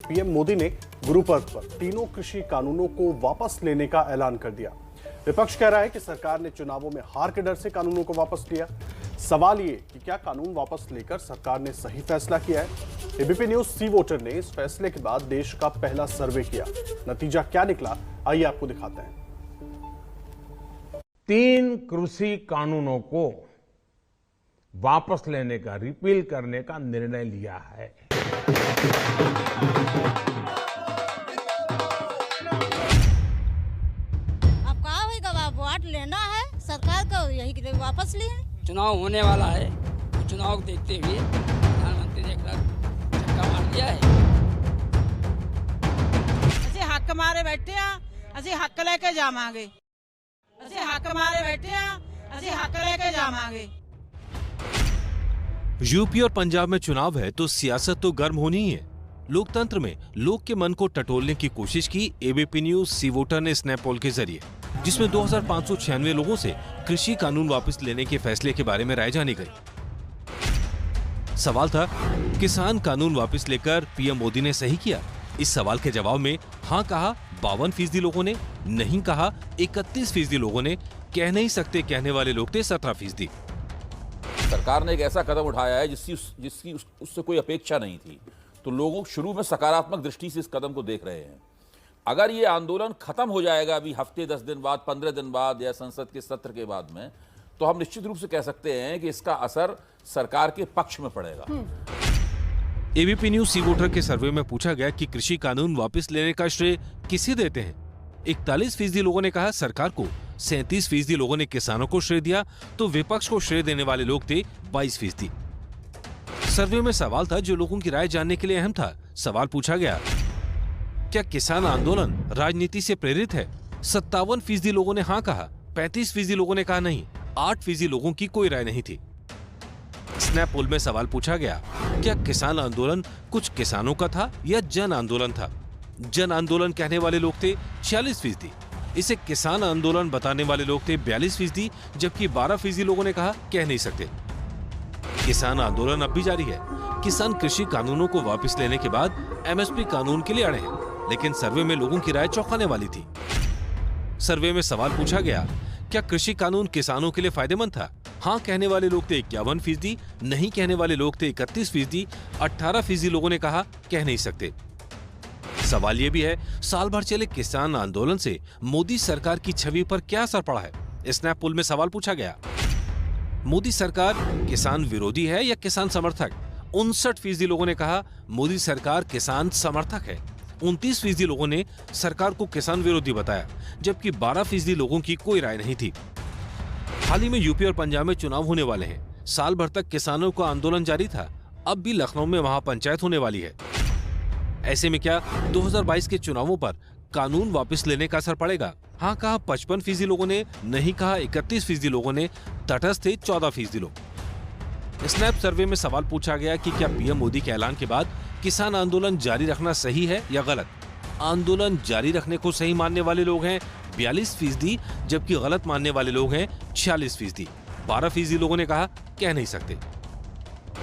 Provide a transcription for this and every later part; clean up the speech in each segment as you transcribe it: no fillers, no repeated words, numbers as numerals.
PM Modi ने गुरु पर्व पर तीनों कृषि कानूनों को वापस लेने का ऐलान कर दिया। विपक्ष कह रहा है कि सरकार ने चुनावों में हार के डर से कानूनों को वापस लिया। सवाल ये कि क्या कानून वापस लेकर सरकार ने सही फैसला किया है। एबीपी न्यूज सी वोटर ने इस फैसले के बाद देश का पहला सर्वे किया। नतीजा क्या निकला, आइए आपको दिखाते हैं। 3 कृषि कानूनों को वापस लेने का, रिपील करने का निर्णय लिया है। अब कहा होगा, वोट लेना है सरकार को, यही वापस लिए। चुनाव होने वाला है, तो चुनाव को देखते हुए प्रधानमंत्री ने एक झटका मार दिया है। ਅਸੀਂ ਹੱਕ ਮਾਰੇ ਬੈਠੇ ਆ, ਅਸੀਂ ਹੱਕ ਲੈ ਕੇ ਜਾਵਾਂਗੇ। ਅਸੀਂ ਹੱਕ ਮਾਰੇ ਬੈਠੇ ਆ, ਅਸੀਂ ਹੱਕ ਲੈ ਕੇ ਜਾਵਾਂगे। यूपी और पंजाब में चुनाव है तो सियासत तो गर्म होनी ही है। लोकतंत्र में लोग के मन को टटोलने की कोशिश की एबीपी न्यूज सी वोटर ने स्नैप पोल के जरिए, जिसमें 2596 लोगों से कृषि कानून वापस लेने के फैसले के बारे में राय जानी गई। सवाल था, किसान कानून वापस लेकर पीएम मोदी ने सही किया? इस सवाल के जवाब में हाँ कहा 52% लोगों ने, नहीं कहा 31% लोगों ने, कह नहीं सकते कहने वाले लोग थे 17%। सरकार ने एक ऐसा कदम उठाया है जिसकी उससे कोई अपेक्षा नहीं थी, तो लोग शुरू में सकारात्मक दृष्टि से इस कदम को देख रहे हैं। अगर ये आंदोलन खत्म हो जाएगा अभी हफ्ते 10 दिन बाद, 15 दिन बाद या संसद के सत्र के बाद में, तो हम निश्चित रूप से कह सकते हैं कि इसका असर सरकार के पक्ष में पड़ेगा। एबीपी न्यूज सी वोटर के सर्वे में पूछा गया कि कृषि कानून वापस लेने का श्रेय किसे देते हैं। 41% लोगों ने कहा सरकार को, 37% लोगों ने किसानों को श्रेय दिया, तो विपक्ष को श्रेय देने वाले लोग थे 22%। सर्वे में सवाल था जो लोगों की राय जानने के लिए अहम था। सवाल पूछा गया, क्या किसान आंदोलन राजनीति से प्रेरित है? 57% लोगों ने हाँ कहा, 35% लोगों ने कहा नहीं, 8% लोगों की कोई राय नहीं थी। स्नैप पोल में सवाल पूछा गया, क्या किसान आंदोलन कुछ किसानों का था या जन आंदोलन था? जन आंदोलन कहने वाले लोग थे 46%। इसे किसान आंदोलन बताने वाले लोग थे 42%, जबकि 12% लोगों ने कहा कह नहीं सकते। किसान आंदोलन अब भी जारी है। किसान कृषि कानूनों को वापस लेने के बाद एमएसपी कानून के लिए अड़े हैं, लेकिन सर्वे में लोगों की राय चौंकाने वाली थी। सर्वे में सवाल पूछा गया, क्या कृषि कानून किसानों के लिए फायदेमंद था? हाँ कहने वाले लोग थे 51%, नहीं कहने वाले लोग थे 31%, 18% लोगों ने कहा कह नहीं सकते। सवाल यह भी है, साल भर चले किसान आंदोलन से मोदी सरकार की छवि पर क्या असर पड़ा है? स्नैप पोल में सवाल पूछा गया, मोदी सरकार किसान विरोधी है या किसान समर्थक? 59% लोगों ने कहा मोदी सरकार किसान समर्थक है, 29% लोगों ने सरकार को किसान विरोधी बताया, जबकि 12% लोगों की कोई राय नहीं थी। हाल ही में यूपी और पंजाब में चुनाव होने वाले हैं। साल भर तक किसानों का आंदोलन जारी था, अब भी लखनऊ में महापंचायत होने वाली है। ऐसे में क्या 2022 के चुनावों पर कानून वापस लेने का असर पड़ेगा? हाँ कहा 55% लोगों ने, नहीं कहा 31% लोगों ने, तटस्थ थे 14% लोग। स्नैप सर्वे में सवाल पूछा गया कि क्या पीएम मोदी के ऐलान के बाद किसान आंदोलन जारी रखना सही है या गलत? आंदोलन जारी रखने को सही मानने वाले लोग हैं 42%, जबकि गलत मानने वाले लोग हैं 46%। 12% लोगों ने कहा कह नहीं सकते।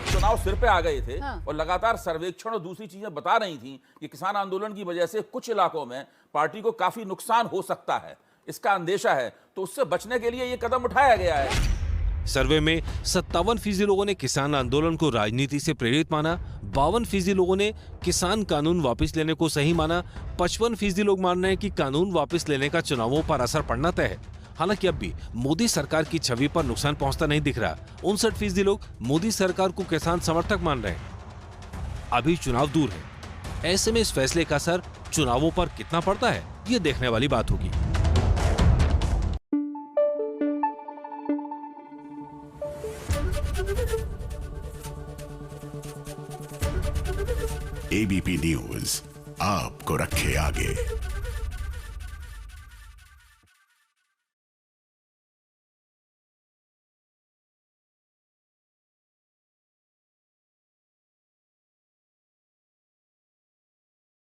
चुनाव सिर पे आ गए थे और लगातार सर्वेक्षण और दूसरी चीजें बता रही थी कि किसान आंदोलन की वजह से कुछ इलाकों में पार्टी को काफी नुकसान हो सकता है, इसका अंदेशा है, तो उससे बचने के लिए ये कदम उठाया गया है। सर्वे में 57% लोगों ने किसान आंदोलन को राजनीति से प्रेरित माना, 52% लोगों ने किसान कानून वापस लेने को सही माना, 55% लोग मान रहे हैं कि कानून वापस लेने का चुनावों पर असर पड़ना तय है। हालांकि अब भी मोदी सरकार की छवि पर नुकसान पहुंचता नहीं दिख रहा। 59% लोग मोदी सरकार को किसान समर्थक मान रहे हैं। अभी चुनाव दूर है, ऐसे में इस फैसले का असर चुनावों पर कितना पड़ता है, ये देखने वाली बात होगी। एबीपी न्यूज आपको रखे आगे।